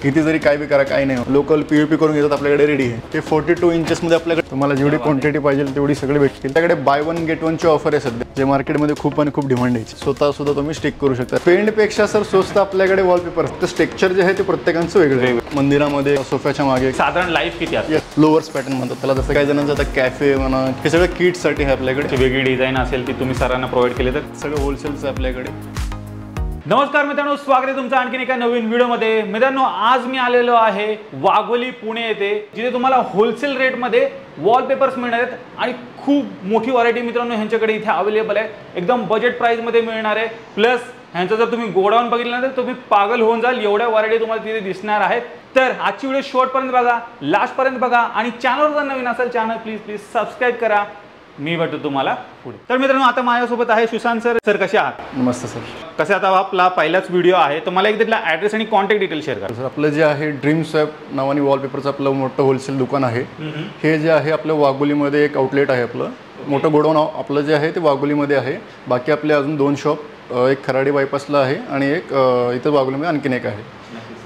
किती जरी काय बी करा काय नाही, लोकल पीओपी करून घेतात आपल्याकडे रेडी आहे. ते 42 इंचेसमध्ये आपल्याकडे तुम्हाला जेवढी क्वांटिटी पाहिजे तेवढी सगळी भेटतील. त्याकडे बाय वन गेट वनची ऑफर आहे सध्या, जे मार्केटमध्ये खूप आणि खूप डिमांड आहे. स्वतः सुद्धा तुम्ही स्टिक करू शकता. पेंटपेक्षा सर स्वस्त आपल्याकडे वॉलपेपर. तर स्ट्रक्चर जे आहे ते प्रत्येकांचं वेगळं आहे. मंदिरामध्ये सोफ्याच्या मागे साधारण लाईफ किती असते? लोअर्स पॅटर्न म्हणतात त्याला. जसं काही जणांचं आता कॅफे म्हणा, हे सगळं किटसाठी आहे आपल्याकडे. वेगळी डिझाईन असेल ती तुम्ही सरांना प्रोव्हाइड केले तर सगळं होलसेलचं आपल्याकडे. नमस्कार मित्रांनो, स्वागत आहे तुमचं आणखीन एका नवीन व्हिडिओमध्ये. मित्रांनो, आज मी आलेलो आहे वाघोली पुणे येथे, जिथे तुम्हाला होलसेल रेटमध्ये वॉलपेपर्स मिळणार आहेत आणि खूप मोठी व्हरायटी मित्रांनो ह्यांच्याकडे इथे अवेलेबल आहे. एकदम बजेट प्राइसमध्ये मिळणार आहे. प्लस ह्यांचं जर तुम्ही गोडाऊन बघितलं तर तुम्ही पागल होऊन जाल, एवढ्या व्हरायटी तुम्हाला तिथे दिसणार आहेत. तर आजची व्हिडिओ शेवटपर्यंत बघा, लास्टपर्यंत बघा आणि चॅनलवर जर नवीन असेल चॅनल प्लीज सबस्क्राईब करा. मी भेटतो तुम्हाला पुढे. तर मित्रांनो, आता माझ्यासोबत आहे सुशांत सर. सर कसे आहात? नमस्ते सर. कसे आता आपला पहिलाच व्हिडिओ आहे, तर मला एक तिथला ॲड्रेस आणि कॉन्टॅक्ट डिटेल शेअर करा. सर आपलं जे आहे ड्रीम स्वॅप नावाने वॉलपेपरचं आपलं मोठं होलसेल दुकान आहे. हे जे आहे आपलं वाघोलीमध्ये एक आउटलेट आहे. आपलं मोठं गोडाऊन आपलं जे आहे ते वाघोलीमध्ये आहे. बाकी आपले अजून 2 शॉप, एक खराडी बायपासला आहे आणि एक इथं वाघोलीमध्ये आणखीन एक आहे.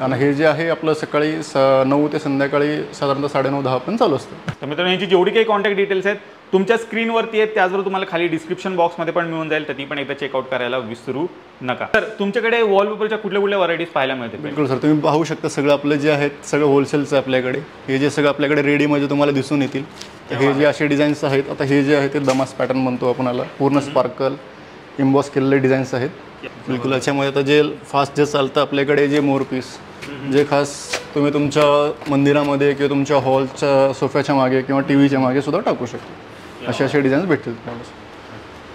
आणि हे जे आहे आपलं सकाळी 9 ते संध्याकाळी साधारणतः 9:30-10 पण चालू असतं. तर मित्रांनो, यांची जेवढी काही कॉन्टॅक्ट डिटेल्स आहेत तुमच्या स्क्रीनवरती आहेत, त्याचबरोबर तुम्हाला खाली डिस्क्रिप्शन बॉक्समध्ये पण मिळून जाईल, तर ती पण एकदा चेकआउट करायला विसरू नका. तर तुमच्याकडे वॉलपेपरच्या कुठल्या कुठल्या व्हरायटीज पाहायला मिळतील? बिलकुल सर, तुम्ही पाहू शकता सगळं आपलं जे आहे सगळं होलसेलचं आपल्याकडे. हे जे सगळं आपल्याकडे रेडीमध्ये तुम्हाला दिसून येतील. हे जे असे डिझाईन्स आहेत, आता हे जे आहे ते दमास पॅटर्न म्हणतो आपणाला. पूर्ण स्पार्कल इम्बॉस केलेले डिझाईन्स आहेत. बिलकुल. याच्यामध्ये आता जे फास्ट जे चालतं आपल्याकडे, जे मोरपीस जे खास तुम्ही तुमच्या मंदिरामध्ये किंवा तुमच्या हॉलच्या सोफ्याच्या मागे किंवा टीव्हीच्या मागे सुद्धा टाकू शकता. असे डिझाईन्स भेटतील तुम्हाला.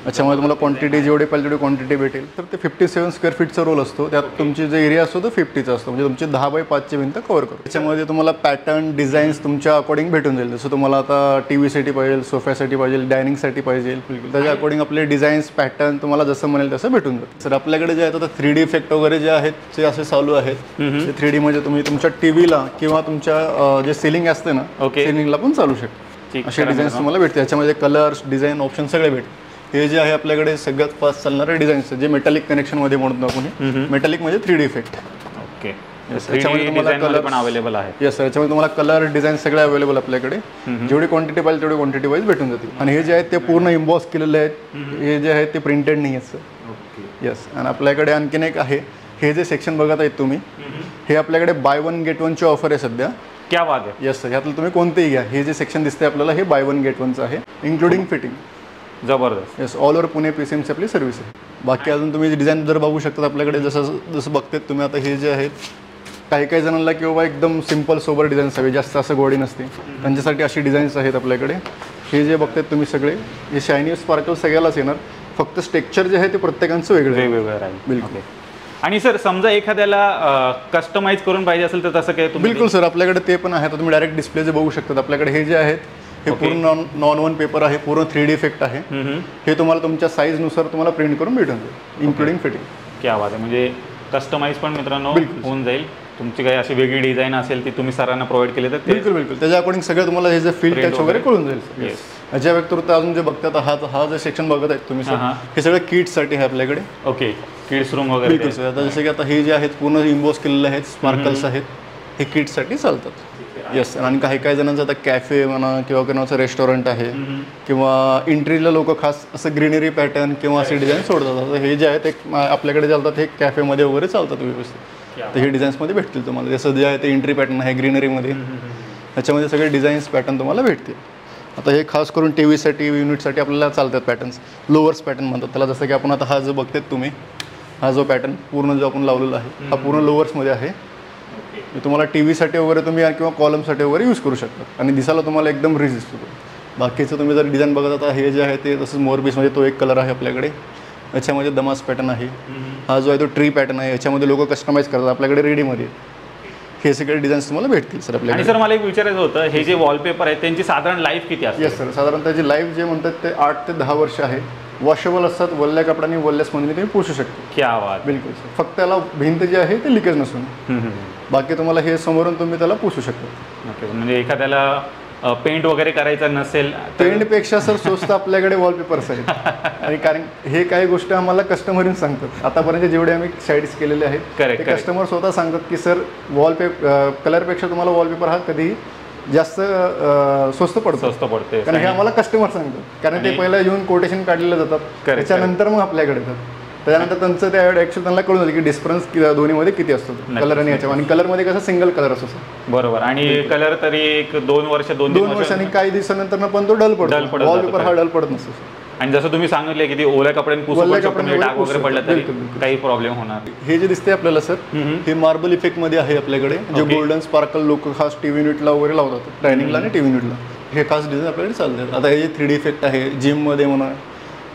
याच्यामध्ये तुम्हाला क्वांटिटी जेवढी पाहिजे तेवढी क्वांटिटी भेटेल. तर ते 57 स्क्वेअर फीटचा रोल असतो. त्यात तुमची जे एरिया असतो तो 50चा असतो, म्हणजे तुमची 10x5ची भिंत कव्हर करतो. त्याच्यामध्ये तुम्हाला पॅटर्न डिझाईन्स तुमच्या अकॉर्डिंग भेटून जाईल. जसं तुम्हाला आता टीव्हीसाठी पाहिजे, सोफ्यासाठी पाहिजे, डायनिंगसाठी पाहिजे, त्याच्या अकॉर्डिंग आपले डिझाईन्स पॅटर्न तुम्हाला जसं म्हणेल तसं भेटून जाईल. सर आपल्याकडे जे आहे आता 3D इफेक्ट वगैरे जे आहेत ते असे चालू आहेत. ते 3D म्हणजे तुम्ही तुमच्या टीव्हीला किंवा तुमच्या जे सिलिंग असते ना, सिलिंगला पण चालू शकते. असे डिझाईन्स तुम्हाला भेटते. याच्यामध्ये कलर्स, डिझाईन ऑप्शन सगळे भेटते. हे जे आहे आपल्याकडे सगळ्यात फास्ट चालणारे डिझाईन्स जे मेटॅलिक कनेक्शनमध्ये म्हणतो आपण. मेटॅलिक म्हणजे 3D इफेक्ट. ओके. याच्यामध्ये तुम्हाला कलर पण अवेलेबल आहे. येस सर, याच्यामध्ये तुम्हाला कलर डिझाईन सगळे अवेलेबल आपल्याकडे. जेवढी क्वांटिटी पाहिजे तेवढी क्वांटिटी वाईज भेटून जातील. आणि हे जे आहेत ते पूर्ण इम्बॉस केलेले आहेत. हे जे आहेत ते प्रिंटेड नाही आहेत सर. ओके. येस. आणि आपल्याकडे आणखीन एक आहे. हे जे सेक्शन बघत आहेत तुम्ही, हे आपल्याकडे बाय वन गेट वनची ऑफर आहे सध्या. क्या बात आहे. येस सर, यातलं तुम्ही कोणतेही घ्या. हे जे सेक्शन दिसते आपल्याला हे बाय वन गेट वनचं आहे, इन्क्लुडिंग फिटिंग. जबरदस्त. येस, ऑल ओव्हर पुणे PCMची आपली सर्व्हिस आहे. बाकी अजून तुम्ही डिझाईन जर बघू शकता आपल्याकडे, जसं बघतात तुम्ही आता हे जे आहेत, काही जणांना किंवा एकदम सिम्पल सोबर डिझाईन्स हवे, जास्त असं गोडी नसते, त्यांच्यासाठी अशी डिझाईन्स आहेत आपल्याकडे. हे जे बघतात तुम्ही सगळे, हे शायनी स्पार्कल सगळ्यालाच येणार. फक्त स्ट्रक्चर जे आहे ते प्रत्येकांचं वेगळं राहील. बिलकुल. आणि सर समजा एखाद्याला कस्टमाइज करून पाहिजे असेल तर तसं काय? बिलकुल सर, आपल्याकडे ते पण आहे. तर तुम्ही डायरेक्ट डिस्प्ले जे बघू शकतात आपल्याकडे. हे जे आहेत हे पूर्ण नॉन पेपर आहे, पूर्ण 3D इफेक्ट आहे. हे तुम्हाला तुमच्या साईजनुसार तुम्हाला प्रिंट करून भेटून जाईल, इन्क्लुडिंग फिटिंग. क्या बात आहे. म्हणजे कस्टमाइज पण मित्रांनो होऊन जाईल. तुमची काही अशी वेगळी डिझाईन असेल ती तुम्ही सरांना प्रोव्हाइड केली तर बिलकुल त्याच्या अकॉर्डिंग सगळं तुम्हाला हे जे फील्ड टच वगैरे कळून जाईल. याच्या व्यतिरिक्त अजून जे बघतात, हा जे सेक्शन बघत आहेत तुम्ही सर, हे सगळं किट्ससाठी आहे आपल्याकडे. ओके. किड्स रूम वगैरे. बिलकुल सर. आता जसे की आता हे जे आहेत पूर्ण इम्बॉस केलेले आहेत, स्पार्कल्स आहेत, हे किट्ससाठी चालतात. येस. आणि काही जणांचं आता कॅफे म्हणा किंवा कोणाचं रेस्टॉरंट आहे किंवा एंट्रीला लोक खास असं ग्रीनरी पॅटर्न किंवा असे डिझाईन सोडतात. हे जे आहेत एक आपल्याकडे चालतात, हे कॅफेमध्ये वगैरे चालतात व्यवस्थित. तर हे डिझाईन्समध्ये भेटतील तुम्हाला. जसं जे आहे ते एंट्री पॅटर्न आहे ग्रीनरीमध्ये, ह्याच्यामध्ये सगळे डिझाईन्स पॅटर्न तुम्हाला भेटतील. आता हे खास करून टीव्हीसाठी, युनिटसाठी आपल्याला चालतात पॅटर्न्स. लोअर्स पॅटर्न म्हणतात त्याला. जसं की आपण आता हा जो बघतात तुम्ही, हा जो पॅटर्न पूर्ण जो आपण लावलेला आहे हा पूर्ण लोअर्समध्ये आहे. तुम्हाला टीव्हीसाठी वगैरे तुम्ही किंवा कॉलमसाठी वगैरे यूज करू शकता आणि दिसायला तुम्हाला एकदम रिच दिसतो. बाकीचं तुम्ही जर डिझाईन बघत आता, हे जे आहे ते तसंच मोरपीसमध्ये तो एक कलर आहे आपल्याकडे. याच्यामध्ये दमास पॅटर्न आहे. हा जो आहे तो ट्री पॅटर्न आहे. याच्यामध्ये लोक कस्टमाइज करतात आपल्याकडे रेडीमध्ये. हे सगळे डिझाईन्स तुम्हाला भेटतील सर आपल्याकडे. आणि सर मला एक विचारायचं होतं, हे जे वॉलपेपर आहेत त्यांची साधारण लाईफ किती असते? येस सर, साधारण त्याची लाईफ जे म्हणतात ते 8 ते 10 वर्ष आहे. वॉशेबल असतात, वल्ल्या कपड्यांनी वल्ल्या स्पंजने तुम्ही पुसू शकता. क्या बात. बिलकुल सर. फक्त त्याला भिंत जी आहे ते लिकेज नसून बाकी तुम्हाला हे समोरून तुम्ही त्याला पुसू शकता. ओके. म्हणजे एखाद्याला पेंट वगैरे करायचं नसेल पेंटपेक्षा सर स्वस्त आपल्याकडे वॉलपेपर्स आहेत आणि कारण हे काही गोष्ट आम्हाला कस्टमरच सांगतात. आतापर्यंत जेवढे आम्ही साईड्स केलेले आहेत ते कस्टमर स्वतः सांगतात की सर कलरपेक्षा तुम्हाला वॉलपेपर हा कधीही जास्त स्वस्त पडते कारण हे आम्हाला कस्टमर सांगतात. कारण ते पहिला येऊन कोटेशन काढलेले जातात, त्याच्यानंतर मग आपल्याकडे येतात. त्याच्यानंतर त्यांचं त्या ॲक्च्युअली त्यांना कळून झालं की डिफरन्स दोन्हीमध्ये किती असतो कलर आणि याच्या. आणि कलरमध्ये कसं सिंगल कलर असतो बरोबर. आणि कलर तरी एक 2 वर्ष आणि काही दिवसानंतर पण तो डल पडतो. वॉलपेपर हा डल पडत नसतो. आणि जसं तुम्ही सांगितले की ओल्या कपड्याने डाग वगैरे पडला तरी काही प्रॉब्लेम होणार. हे जे दिसते आपल्याला सर हे मार्बल इफेक्ट मध्ये आहे आपल्याकडे, जे गोल्डन स्पार्कल लोक खास टीव्ही युनिटला वगैरे लावतात, ट्रेनिंगला आणि टीव्ही युनिटला. हे खास डिझाईन आपल्याकडे चालतात. आता हे जे 3D इफेक्ट आहे जिम मध्ये म्हणा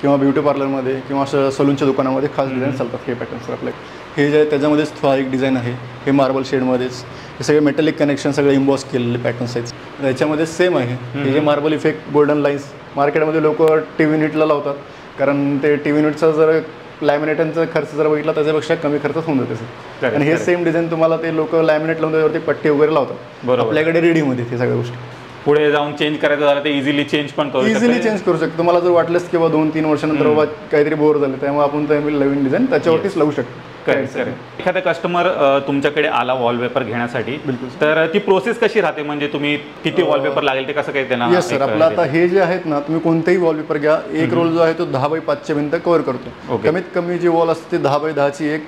किंवा ब्युटी पार्लरमध्ये किंवा असं सलूनच्या दुकानामध्ये खास डिझाईन चालतात हे पॅटर्न्स आपल्याकडे. हे जे आहे त्याच्यामध्येच हा एक डिझाईन आहे, हे मार्बल शेडमध्येच. हे सगळे मेटलिक कनेक्शन सगळे इम्बॉस केलेले पॅटर्न्स आहेत. त्याच्यामध्ये सेम आहे हे जे मार्बल इफेक्ट गोल्डन लाईन्स मार्केटमध्ये लोक टीव्ही युनिटला लावतात, कारण ते टीव्ही युनिटचा जर लॅमिनेटनचा खर्च जर बघितला त्याच्यापेक्षा कमी खर्चात होऊन जाते सर. आणि हे सेम डिझाईन तुम्हाला ते लोक लॅमिनेट लावून त्यावरती पट्टी वगैरे लावतात. आपल्याकडे रेडीमध्ये हे सगळ्या गोष्टी. पुढे जाऊन चेंज करायचं झालं तर इझिली चेंज करू शकतो. तुम्हाला जर वाटलंच किंवा 2-3 वर्षानंतर बाबा काहीतरी बोर झालं त्यामुळे आपण नवीन डिझाईन त्याच्यावरतीच लावू शकतो. एखादा कस्टमर तुमच्याकडे आला वॉलपेपर घेण्यासाठी तर ती प्रोसेस कशी राहते, म्हणजे तुम्ही किती वॉलपेपर लागेल ते कसं काही त्यांना? येस सर, आपलं आता हे जे आहेत ना, तुम्ही कोणतेही वॉलपेपर घ्या, एक रोल जो आहे तो 10x5 भिंत कव्हर करतो. कमीत कमी जी वॉल असते 10x10 एक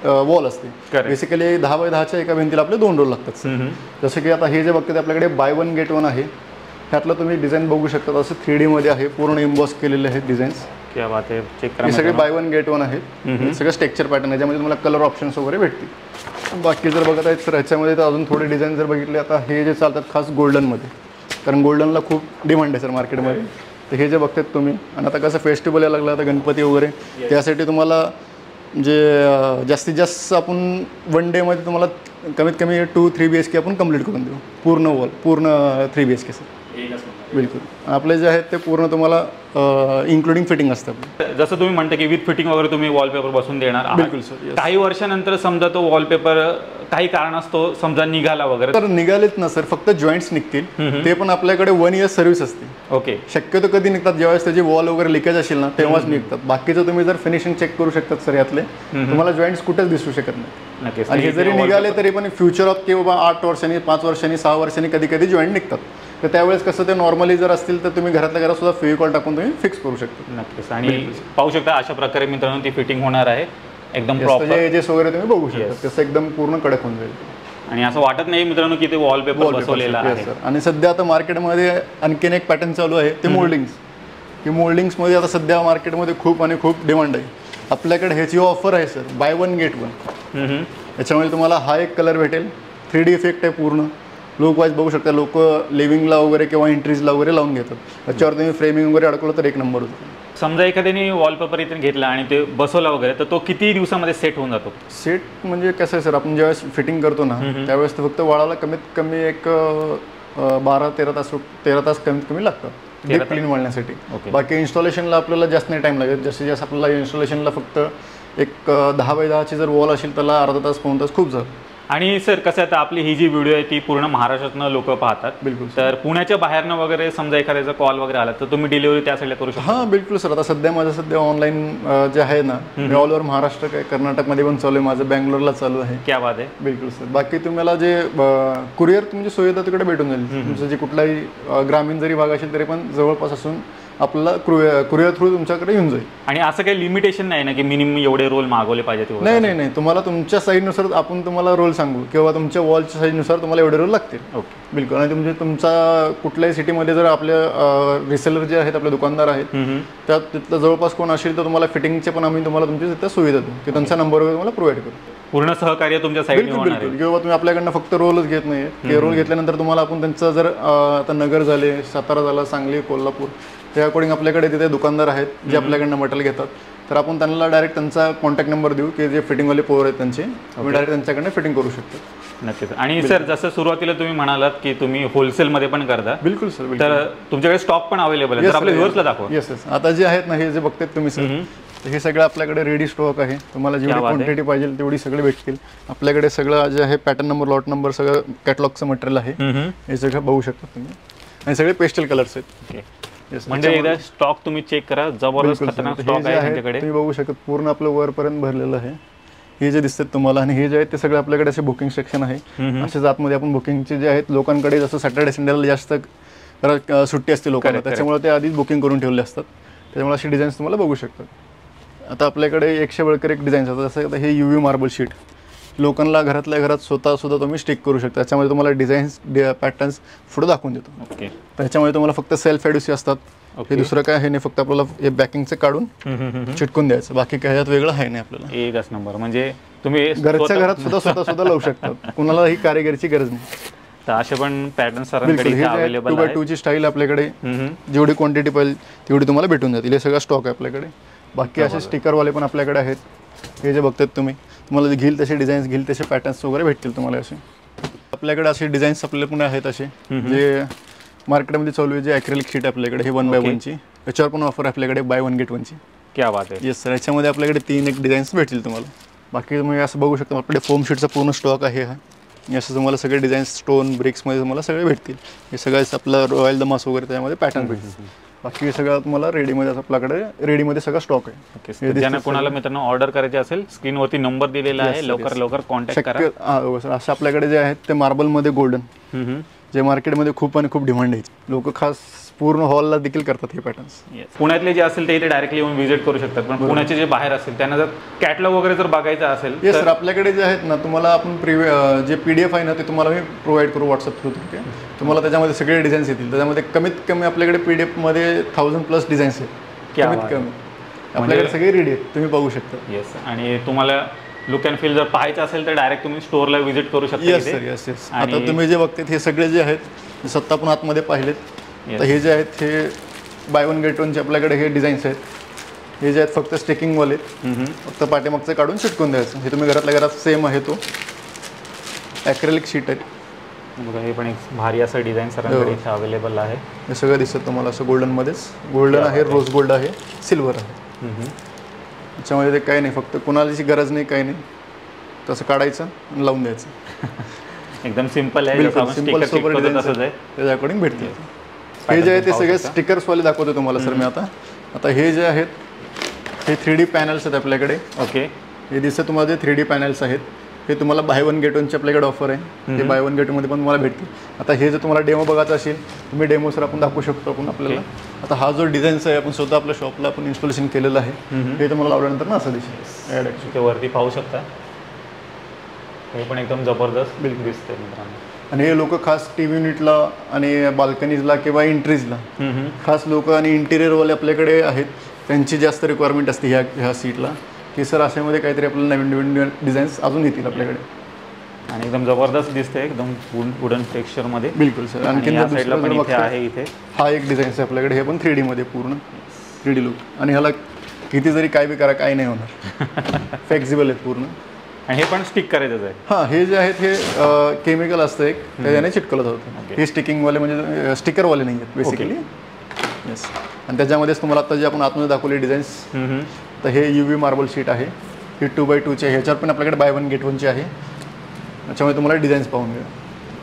वॉल असते. बेसिकली 10x10 एका भिंतीला आपले 2 रोल लागतात. जसं की आता हे जे बघते आपल्याकडे बाय 1 गेट 1 आहे. ह्यातलं तुम्ही डिझाईन बघू शकता, असं 3D मध्ये आहे, पूर्ण इम्बॉस केलेले आहेत डिझाईन्स. क्या बात आहे. चेक करा, हे सगळे बाय 1 गेट 1 आहेत. सगळं स्ट्रक्चर पॅटर्न आहे, ज्यामध्ये तुम्हाला कलर ऑप्शन्स वगैरे भेटतील. बाकी जर बघत आहेत तर ह्याच्यामध्ये तर अजून थोडे डिझाईन जर बघितले, आता हे जे चालतात खास गोल्डनमध्ये, कारण गोल्डनला खूप डिमांड आहे सर मार्केटमध्ये. तर हे जे बघतात तुम्ही, आणि आता कसं फेस्टिवल यायला लागलं, आता गणपती वगैरे, त्यासाठी तुम्हाला जे जास्तीत जास्त आपण 1 डेमध्ये तुम्हाला कमीत कमी 2-3 BHK आपण कंप्लीट करून देऊ. पूर्ण वॉल, पूर्ण 3 BHK सर. बिलकुल. आपले जे आहेत ते पूर्ण तुम्हाला इन्क्लुडिंग फिटिंग असतं. जसं तुम्ही म्हणता की विथ फिटिंग वगैरे तुम्ही वॉलपेपर बसून देणार. बिलकुल सर. काही वर्षानंतर समजा तो वॉलपेपर काही कारणास्तव समजा निघाला वगैरे तर निघालेच ना सर, फक्त जॉईंट्स निघतील. ते पण आपल्याकडे 1 इयर सर्व्हिस असते. ओके. शक्यतो कधी निघतात ज्यावेळेस त्याची वॉल वगैरे लिकेज असेल ना तेव्हाच निघतात. बाकीचं तुम्ही जर फिनिशिंग चेक करू शकतात सर यातले, तुम्हाला जॉईंट्स कुठेच दिसू शकत नाही. आणि हे जरी निघाले तरी पण फ्युचर ऑफ की बाबा 8 वर्षांनी 5 वर्षांनी 6 वर्षांनी कधी कधी जॉईंट निघतात. तर त्यावेळेस कसं ते नॉर्मली जर असतील तर तुम्ही घरातल्या घरात सुद्धा फेविकॉल टाकून तुम्ही फिक्स करू शकता. नक्कीच. आणि पाहू शकता अशा प्रकारे मित्रांनो ती फिटिंग होणार आहे एकदम प्रॉपर. एजेस वगैरे तुम्ही बघू शकता, तसं एकदम पूर्ण कडक होऊन जाईल. आणि असं वाटत नाही मित्रांनो की ते वॉलपेपर बसवलेला आहे. आणि सध्या आता मार्केटमध्ये आणखीन एक पॅटर्न चालू आहे ते मोल्डिंग्स. की मोल्डिंग्समध्ये आता सध्या मार्केटमध्ये खूप आणि खूप डिमांड आहे. आपल्याकडे ह्याची ऑफर आहे सर, बाय 1 गेट 1. याच्यामध्ये तुम्हाला हा एक कलर भेटेल, 3D इफेक्ट आहे पूर्ण. लुक वाईज बघू शकता, लोक लिव्हिंगला वगैरे किंवा एंट्रीजला वगैरे लावून घेतात. त्याच्यावर तुम्ही फ्रेमिंग वगैरे अडकवलं तर 1 नंबर होतो. समजा एखाद्याने वॉलपेपर इथे घेतला आणि ते बसवला वगैरे तर तो किती दिवसामध्ये सेट होऊन जातो? सेट म्हणजे कसं आहे सर, आपण ज्यावेळेस फिटिंग करतो ना त्यावेळेस तर फक्त वाळाला कमीत कमी एक 12-13 तास कमीत कमी लागतात डीप क्लीन वाळण्यासाठी. बाकी इन्स्टॉलेशनला आपल्याला जास्त नाही टाईम लागेल. जास्तीत जास्त आपल्याला इन्स्टॉलेशनला फक्त एक 10x10 जर वॉल असेल त्याला अर्धा तास 1 तास खूप झालं. आणि सर कसं आहे, आपली ही जी व्हिडिओ आहे ती पूर्ण महाराष्ट्रातनं लोक पाहतात. बिलकुल. तर पुण्याच्या बाहेरनं वगैरे समजा एखाद्याचा कॉल वगैरे आला तर तुम्ही डिलिव्हरी त्या साईडला करू शकता? हां बिलकुल सर. आता सध्या ऑनलाईन जे आहे ना, ऑल ओव्हर महाराष्ट्र काय कर्नाटकमध्ये पण चालू आहे माझं, बँगलोरला चालू आहे. क्या बात आहे. बिलकुल सर. बाकी तुम्हाला जे कुरिअर तुमची सुविधा तिकडे भेटून जाईल. तुमचं जे कुठलाही ग्रामीण जरी भाग असेल तरी पण जवळपास असून आपल्याला कुरिअर थ्रू तुमच्याकडे येऊन जाईल. आणि असं काही लिमिटेशन नाही ना की मिनिमम एवढे रोल मागवले पाहिजेत? नाही. तुम्हाला तुमच्या साईजनुसार आपण तुम्हाला रोल सांगू किंवा तुमच्या वॉलच्या साईजनुसार तुम्हाला एवढे रोल लागतील. ओके. बिलकुल. आणि तुमचा कुठल्याही सिटीमध्ये जर आपल्या रिसेलर जे आहेत, आपले दुकानदार आहेत, त्यात तिथलं जवळपास कोण असेल तर तुम्हाला फिटिंगचे पण आम्ही तुम्हाला तुमची तिथं सुविधा देऊ की त्यांचा नंबर वगैरे तुम्हाला प्रोव्हाइड करू. पूर्ण सहकार्य तुमच्या साईडने होणार आहे. किंवा तुम्ही आपल्याकडनं फक्त रोलच घेत नाही. रोल घेतल्यानंतर तुम्हाला आपण त्यांचं जर आता नगर झाले, सातारा झाला, सांगली, कोल्हापूर, त्या अकॉर्डिंग आपल्याकडे तिथे दुकानदार आहेत जे आपल्याकडनं मटेरियल घेतात. तर आपण त्यांना डायरेक्ट त्यांचा कॉन्टॅक्ट नंबर देऊ की जे फिटिंगवाले पोर आहेत त्यांचे, आम्ही डायरेक्ट त्यांच्याकडनं फिटिंग करू शकतो. नक्कीच. आणि सर जसं सुरुवातीला तुम्ही म्हणालात की तुम्ही होलसेलमध्ये पण करता. बिलकुल सर. तर तुमच्याकडे स्टॉक पण अवेलेबल आहे, तर आपल्या व्ह्युअर्सला दाखवा. येस. आता जे आहेत ना, हे जे बघतात तुम्ही सर, हे सगळं आपल्याकडे रेडी स्टॉक आहे. तुम्हाला जेवढी क्वांटिटी पाहिजे तेवढी सगळे भेटतील आपल्याकडे. सगळं जे आहे पॅटर्न नंबर, लॉट नंबर, सगळं कॅटलॉगचं मटेरियल आहे. हे सगळं बघू शकता तुम्ही. आणि सगळे पेस्टल कलर्स आहेत. ओके, म्हणजे एकदा स्टॉक तुम्ही चेक करा, जबरदस्त खतरनाक स्टॉक आहे त्यांच्याकडे. तुम्ही बघू शकता पूर्ण आपलं वरपर्यंत भरलेलं आहे. हे जे दिसतात तुम्हाला आणि हे जे आहेत ते सगळे आपल्याकडे असे बुकिंग सेक्शन आहे. असे आतमध्ये आपण बुकिंगचे जे आहेत लोकांकडे जसं सॅटर्डे संडेला जास्त सुट्टी असते लोकांना, त्याच्यामुळे ते आधीच बुकिंग करून ठेवले असतात. त्याच्यामुळे अशी डिझाईन्स तुम्हाला बघू शकतात. आता आपल्याकडे 100 वळकर एक डिझाईन्स असतात. जसं हे UV मार्बल शीट लोकांना घरातल्या घरात स्वतःसुद्धा तुम्ही स्टिक करू शकता. त्याच्यामध्ये तुम्हाला डिझाईन्स पॅटर्न्स पुढे दाखवून देतो. ओके, त्याच्यामध्ये तुम्हाला फक्त सेल्फ एड्युसी असतात. हे दुसरं काय आहे नाही, फक्त आपल्याला हे बॅकिंगचं काढून चिटकून द्यायचं, बाकी काय यात वेगळं आहे नाही आपल्याला. एकच नंबर. म्हणजे तुम्ही घरच्या घरात स्वतः लावू शकतात, कुणाला ही कारिगिरीची गरज नाही. तर असे पण पॅटर्न सरांकडे अवेलेबल 2x2 ची स्टाईल आपल्याकडे जेवढी क्वांटिटी पाहिजे तेवढी तुम्हाला भेटून जातील. हे सगळं स्टॉक आहे आपल्याकडे. बाकी असे स्टिकरवाले पण आपल्याकडे आहेत. हे जे बघतात तुम्हाला घेईल तसे डिझाईन्स, घेईल तसे पॅटर्न्स वगैरे भेटतील तुम्हाला. असे आपल्याकडे असे डिझाईन्स आपल्याला पण आहेत असे जे मार्केटमध्ये चालू आहे. जे ॲक्रेलिक शीट आपल्याकडे हे 1x1 ची, याच्यावर पण ऑफर आपल्याकडे बाय 1 गेट 1 ची. क्या बात आहे. येस सर, याच्यामध्ये आपल्याकडे 3 एक डिझाईन्स भेटतील तुम्हाला. बाकी तुम्ही असं बघू शकता आपल्याकडे फोम शीटचा पूर्ण स्टॉक आहे. हा असं तुम्हाला सगळे डिझाईन्स स्टोन ब्रिक्समध्ये तुम्हाला सगळे भेटतील. हे सगळं आपलं रॉयल दमास वगैरे त्यामध्ये पॅटर्न भेटतील. बाकी सगळं तुम्हाला रेडीमध्ये आपल्याकडे रेडीमध्ये सगळं स्टॉक आहे. ओके, ज्यांना कोणाला मित्रांनो ऑर्डर करायची असेल स्क्रीनवरती नंबर दिलेला आहे, लवकर कॉन्टॅक्ट करा. सर असं आपल्याकडे जे आहेत ते मार्बलमध्ये गोल्डन जे मार्केटमध्ये खूप डिमांड आहे. लोक खास पूर्ण हॉलला देखील करतात हे पॅटर्न्स. पुण्यातले जे असेल ते इथे डायरेक्टली येऊन व्हिजिट करू शकतात. पण पुण्याचे जे बाहेर असेल त्यांना जर कॅटलॉग वगैरे जर बघायचं असेल येस सर, आपल्याकडे जे आहेत ना तुम्हाला आपण जे PDF आहे ना ते तुम्हाला मी प्रोव्हाइड करू व्हॉट्सअप थ्रू. तुम्हाला त्याच्यामध्ये सगळे डिझाईन्स येतील. त्याच्यामध्ये कमीत कमी आपल्याकडे PDF मध्ये 1000+ डिझाईन्स आहेत. कमीत कमी आपल्याकडे सगळे रेडी आहेत, तुम्ही बघू शकता. येस, आणि तुम्हाला लुक अँड फील जर पाहायचं असेल तर डायरेक्ट तुम्ही स्टोअरला व्हिजिट करू शकता. Yes sir, yes. आता तुम्ही जे बघतात हे सगळे जे आहेत सत्ता पण आतमध्ये पाहिलेत. तर हे जे आहेत हे बाय 1 गेट 1 चे आपल्याकडे हे डिझाईन्स आहेत. हे जे आहेत फक्त स्टिकिंगवाले, फक्त पाठीमागचं काढून चिटकून द्यायचं. हे तुम्ही घरातल्या घरात सेम आहे तो ॲक्रेलिक शीट आहे. बघा, हे पण एक भारी असं डिझाईन सरांकडे इथे अवेलेबल आहे. हे सगळं दिसतं तुम्हाला असं गोल्डनमध्येच. गोल्डन आहे, रोज गोल्ड आहे, सिल्वर आहे. त्याच्यामध्ये ते काही नाही, फक्त कुणाची गरज नाही, काही नाही. तसं काढायचं आणि लावून द्यायचं. एकदम सिंपल आहे. सिंपल सोपर डिझाईन त्याच्या अकॉर्डिंग भेटते. हे जे आहे ते सगळे स्टिकर्सवाले दाखवतो तुम्हाला सर मी आता हे जे आहेत हे 3D पॅनल्स आहेत आपल्याकडे. ओके, हे दिसतं तुम्हाला जे 3D पॅनल्स आहेत हे तुम्हाला बाय 1 गेट 1 ची आपल्याकडे ऑफर आहे. हे बाय 1 गेट 1 मध्ये पण तुम्हाला भेटतील. आता हे जर तुम्हाला डेमो बघायचा असेल तुम्ही डेमो सर आपण दाखवू शकतो आपण आपल्याला. आता हा जो डिझाईन्स आहे आपण स्वतः आपल्या शॉपला आपण इन्स्टॉलेशन केलेलं आहे. हे तुम्हाला लावल्यानंतर ना असं दिसेल. ते वरती पाहू शकता. हे पण एकदम जबरदस्त दिसते मित्रांनो. आणि हे लोक खास TV युनिटला आणि बाल्कनीजला किंवा एंट्रीजला खास लोक आणि इंटिरियरवाले आपल्याकडे आहेत. त्यांची जास्त रिक्वायरमेंट असते ह्या सीटला की सर अशामध्ये काहीतरी आपल्याला नवीन डिझाईन्स अजून येतील आपल्याकडे. आणि एकदम जबरदस्त दिसते, एकदम वुडन टेक्स्चरमध्ये. बिलकुल सर. आणखी इथे हा एक डिझाईन आहे आपल्याकडे. हे पण 3D मध्ये पूर्ण 3D लुक. आणि ह्याला किती जरी काय बी करा काय नाही होणार. फ्लेक्झिबल आहे पूर्ण. आणि हे पण स्टिक करायचं आहे. हां, हे जे आहेत हे केमिकल असतं एक, त्याने चिटकवलं जातं. हे स्टिकिंगवाले म्हणजे स्टिकरवाले नाही आहेत बेसिकली. येस. आणि त्याच्यामध्येच तुम्हाला आता जे आपण आतमध्ये दाखवले डिझाईन्स, तर हे UV मार्बल शीट आहे. ही 2x2 ची आहे. ह्याच्यावर पण आपल्याकडे बाय 1 गेट 1 ची आहे. त्याच्यामध्ये तुम्हाला डिझाईन्स पाहून घ्या.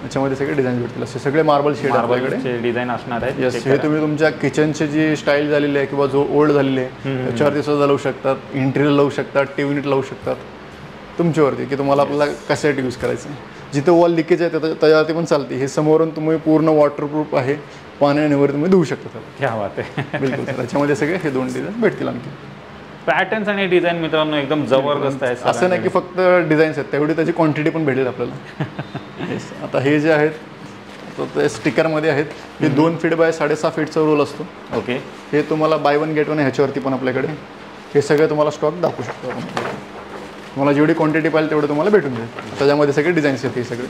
त्याच्यामध्ये सगळे डिझाईन्स भेटतील. असे सगळे मार्बल शीट आपल्याकडे डिझाईन असणार आहे. येस. हे तुम्ही तुमच्या किचनची जी स्टाईल झालेली आहे किंवा जो ओल्ड झालेली आहे त्याच्यावरती सुद्धा लावू शकतात. इंटिरियर लावू शकतात, TV युनिट लावू शकतात. तुमच्यावरती की तुम्हाला आपल्याला कशासाठी यूज करायचं आहे. जिथं वॉल लिकेज आहे त्याच्यावरती पण चालते. हे समोरून तुम्ही पूर्ण वॉटरप्रूफ आहे, पाण्याने वगैरे तुम्ही धुवू शकता. क्या बात आहे. बिलकुल. त्याच्यामध्ये सगळे हे 2 डिझाईन भेटतील. आणखी पॅटर्न्स आणि डिझाईन मित्रांनो एकदम जबरदस्त आहे. असं नाही की फक्त डिझाईन्स आहेत, तेवढी त्याची क्वांटिटी पण भेटेल आपल्याला. आता हे जे आहेत ते स्टिकरमध्ये आहेत. हे 2 फीट बाय 6.5 फीटचा रोल असतो. ओके, हे तुम्हाला बाय 1 गेट 1 ह्याच्यावरती पण आपल्याकडे हे सगळे तुम्हाला स्टॉक दाखवू शकतो आपण. तुम्हाला जेवढी क्वांटिटी पाहिजे तेवढं तुम्हाला भेटून जाईल. त्याच्यामध्ये सगळे डिझाईन्स आहेत. हे सगळे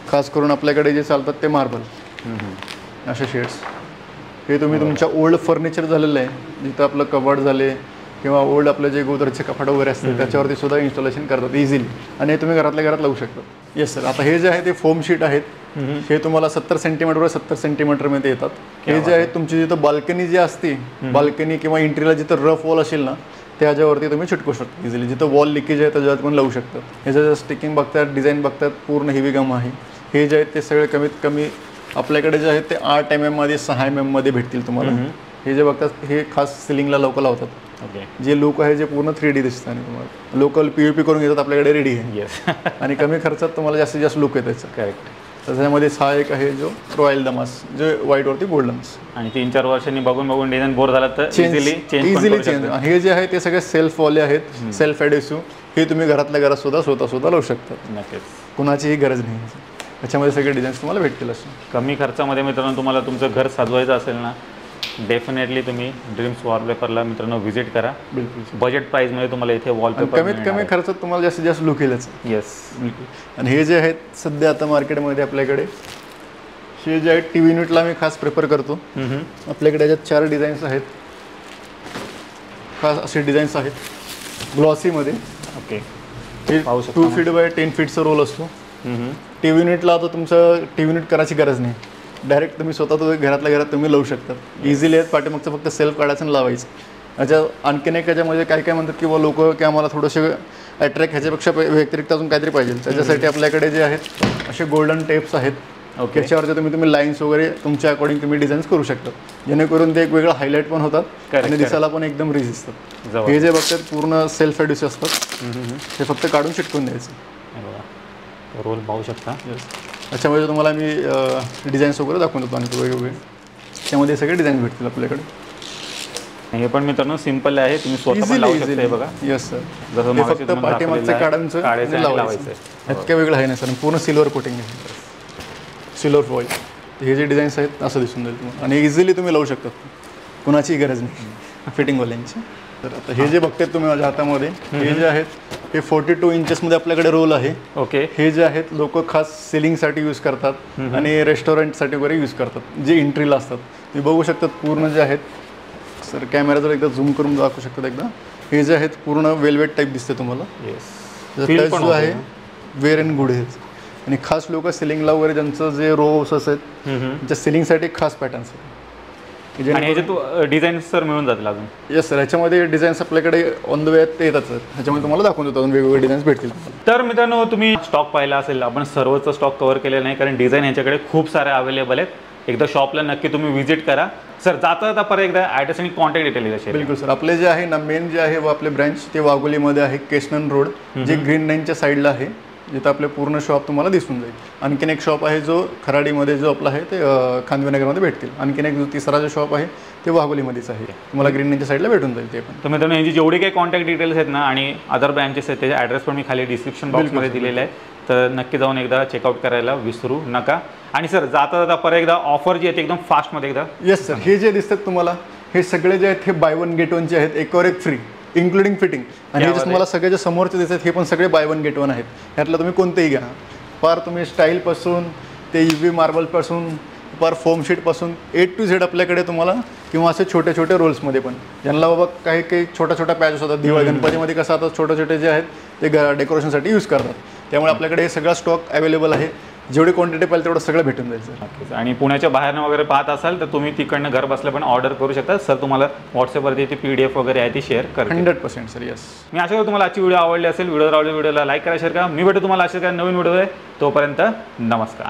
खास करून आपल्याकडे जे चालतात ते मार्बल असे शेड्स. हे तुम्ही तुमच्या ओल्ड फर्निचर झालेलं आहे, जिथं आपलं कबर्ड झाले किंवा ओल्ड आपलं जे गोदरचे कपाट वगैरे असते त्याच्यावरती सुद्धा इन्स्टॉलेशन करतात इझिली. आणि हे तुम्ही घरातल्या घरात लावू शकता. Yes sir. आता हे जे आहे ते फोम शीट आहेत. हे तुम्हाला 70 सेंटीमीटरवर 70 सेंटीमीटरमध्ये येतात. हे जे आहे तुमची जिथं बाल्कनी जी असते, बाल्कनी किंवा इंटिरियरला जिथं रफ वॉल असेल ना त्याच्यावरती तुम्ही चिटकू शकता इझिली. जिथं वॉल लिकेज आहे त्याच्यावर पण लावू शकतात. ह्याचं स्टिकिंग बघतात, डिझाईन बघतात, पूर्ण हेवी गम आहे. हे जे आहेत ते सगळे कमीत कमी आपल्याकडे जे आहेत ते 8 mm मध्ये 6 mm मध्ये भेटतील तुम्हाला. हे जे बघतात हे खास सिलिंगला लोक लावतात. ओके. जे लुक आहे जे पूर्ण 3D दिसतं आणि तुम्हाला लोकल POP करून घेतात आपल्याकडे रेडी आहे. येस. आणि कमी खर्चात तुम्हाला जास्तीत जास्त लुक आहे त्याचं. करेक्ट. त्याच्यामध्ये हा एक आहे जो रॉयल दमास, जो व्हाईटवरती गोल्डन्स. आणि 3-4 वर्षांनी बघून डिझाईन बोर झाला तर इझिली चेंज. हे जे आहे ते सगळे सेल्फवाले आहेत, सेल्फ ॲडेसिव्ह. हे तुम्ही घरातल्या घरात सुद्धा स्वतः लावू शकता. नक्कीच. कुणाचीही गरज नाही. त्याच्यामध्ये सगळे डिझाईन्स तुम्हाला भेटतील असे. कमी खर्चामध्ये मित्रांनो तुम्हाला तुमचं घर सजवायचं असेल ना, डेफिनेटली तुम्ही ड्रीम्स वॉलपेपरला मित्रांनो व्हिजिट करा. बिलकुल बजीट प्राईसमध्ये तुम्हाला इथे वॉलपेपर कमीत कमी खर्चात तुम्हाला जास्तीत जास्त लुक येईल. येस. आणि हे जे आहेत सध्या आता मार्केटमध्ये आपल्याकडे हे जे आहेत TV युनिटला मी खास प्रेफर करतो. आपल्याकडे याच्यात 4 डिझाईन्स आहेत. खास असे डिझाईन्स आहेत ग्लॉसीमध्ये. ओके. हे पाहू शकता 2 फीट बाय 10 फीटचा रोल असतो. TV युनिटला आता तुमचं TV युनिट करायची गरज नाही. डायरेक्ट तुम्ही स्वतः तो घरातल्या घरात तुम्ही लावू शकता. इझिली आहेत. पाठीमागचं फक्त सेल्फ काढायचं आणि लावायचं. याच्या आणखीन एक याच्यामध्ये काय म्हणतात की लोक की आम्हाला थोडंसं अट्रॅक्ट ह्याच्यापेक्षा व्यतिरिक्त अजून काहीतरी पाहिजे. त्याच्यासाठी आपल्याकडे जे आहेत असे गोल्डन टेप्स आहेत. ओके. त्याच्यावरती तुम्ही लाईन्स वगैरे तुमच्या अकॉर्डिंग तुम्ही डिझाईन्स करू शकता, जेणेकरून ते एक वेगळं हायलाईट पण होतात आणि दिसायला पण एकदम रिच दिसतात. हे जे बघतात पूर्ण सेल्फ ॲड्युस असतात. हे फक्त काढून चिटकून द्यायचं. रोल पाहू शकता. त्याच्यामध्ये तुम्हाला मी डिझाईन्स वगैरे दाखवून देतो आणि वेगवेगळे. त्यामध्ये सगळे डिझाईन भेटतील आपल्याकडे. हे पण मित्रांनो सिंपल आहे, तुम्ही स्वतः पण लावू शकता. बघा. Yes sir. जसं हे फक्त पाठीमागचं काढायचं आणि लावायचं. ह्यात काही वेगळं आहे नाही सर. पूर्ण सिल्वर कोटिंग आहे, सिल्वर फॉईल. हे जे डिझाईन्स आहेत असं दिसून जाईल तुम्हाला आणि इझिली तुम्ही लावू शकता. कुणाची गरज नाही फिटिंगवाल्यांची. तर आता हे जे बघताय तुम्ही माझ्या हातामध्ये हे जे आहेत हे 42 इंचेसमध्ये आपल्याकडे रोल आहे. ओके. हे जे आहेत लोक खास सेलिंगसाठी यूज करतात आणि रेस्टॉरंटसाठी वगैरे यूज करतात, जे एंट्रीला असतात. तुम्ही बघू शकतात पूर्ण जे आहेत सर, कॅमेरा जर एकदा झूम करून दाखवू शकतात एकदा. हे जे आहेत पूर्ण वेलवेट टाईप दिसते तुम्हाला. येस. जो आहे वेअर अँड गुड आहे. आणि खास लोक सेलिंगला वगैरे ज्यांचं जे रोस आहेत त्यांच्या सेलिंगसाठी खास पॅटर्न्स आहेत. आणि ह्याचे डिझाईन सर मिळून जातील अजून. Yes sir. ह्याच्यामध्ये डिझाईन्स आपल्याकडे ऑन द वे ते येतात सर. ह्याच्यामध्ये तुम्हाला दाखवून देतो वेगवेगळे डिझाईन्स भेटतील. तर मित्रांनो तुम्ही स्टॉक पाहिला असेल, आपण सर्वचा स्टॉक कव्हर केलेला नाही कारण डिझाईन ह्याच्याकडे खूप सारे अवेलेबल आहेत. एकदा शॉपला नक्की तुम्ही व्हिजिट करा. सर जाता परत एकदा ॲड्रेस आणि कॉन्टॅक्ट डिटेल असेल. बिलकुल सर. आपले जे आहे ना मेन जे आहे आपले ब्रँच ते वाघोलीमध्ये आहे, केशनन रोड, जे ग्रीन लाईनच्या साईडला आहे, जिथं आपले पूर्ण शॉप तुम्हाला दिसून जाईल. आणखीन एक शॉप आहे जो खराडीमध्ये जो आपला आहे ते खांदवेनगरमध्ये भेटतील. आणखीन एक जो तिसरा जो शॉप आहे ते वाघोलीमध्येच आहे, तुम्हाला ग्रीन लाईनच्या साईडला भेटून जाईल ते पण. तर मित्रांनो यांची जेवढे काही कॉन्टॅक्ट डिटेल्स आहेत ना आणि अदर ब्रँचेस आहेत त्याचे ॲड्रेस पण मी खाली डिस्क्रिप्शन बॉक्समध्ये दिलेलं आहे. तर नक्की जाऊन एकदा चेकआउट करायला विसरू नका. आणि सर जाता परत एकदा ऑफर जी आहे ती एकदम फास्टमध्ये एकदा. Yes sir. हे जे दिसतात तुम्हाला हे सगळे जे आहेत हे बाय 1 गेट 1चे आहेत, एकावर एक फ्री इन्क्लुडिंग फिटिंग. आणि हे जे तुम्हाला सगळे जे समोरचे दिसतात हे पण सगळे बाय 1 गेट 1 आहेत. ह्यातलं तुम्ही कोणतेही घ्या. फार तुम्ही स्टाईलपासून ते UV मार्बलपासून फार फोम शीटपासून A to Z आपल्याकडे तुम्हाला, किंवा असे छोटे छोटे रोल्समध्ये पण, ज्यांना बाबा काही छोट्या पॅचेस होतात. दिवाळी गणपतीमध्ये कसं आता छोटे जे आहेत ते डेकोरेशनसाठी यूज करतात. त्यामुळे आपल्याकडे हे सगळा स्टॉक अवेलेबल आहे. जेवढी क्वांटिटी पाहिजे तेवढं सगळं भेटून जाईल सर. आणि पुण्याच्या बाहेरनं वगैरे पाहत असाल तर तुम्ही तिकडनं घर बसल्या पण ऑर्डर करू शकता. सर तुम्हाला व्हॉट्सअपवरती ती PDF वगैरे आहे ती शेअर करा. 100% सर. येस. मी आशा करतो तुम्हाला आजची व्हिडिओ आवडली असेल. व्हिडिओला लाईक करा, शेअर करा. मी भेटू तुम्हाला अशा काही नवीन व्हिडिओ आहे. तोपर्यंत नमस्कार.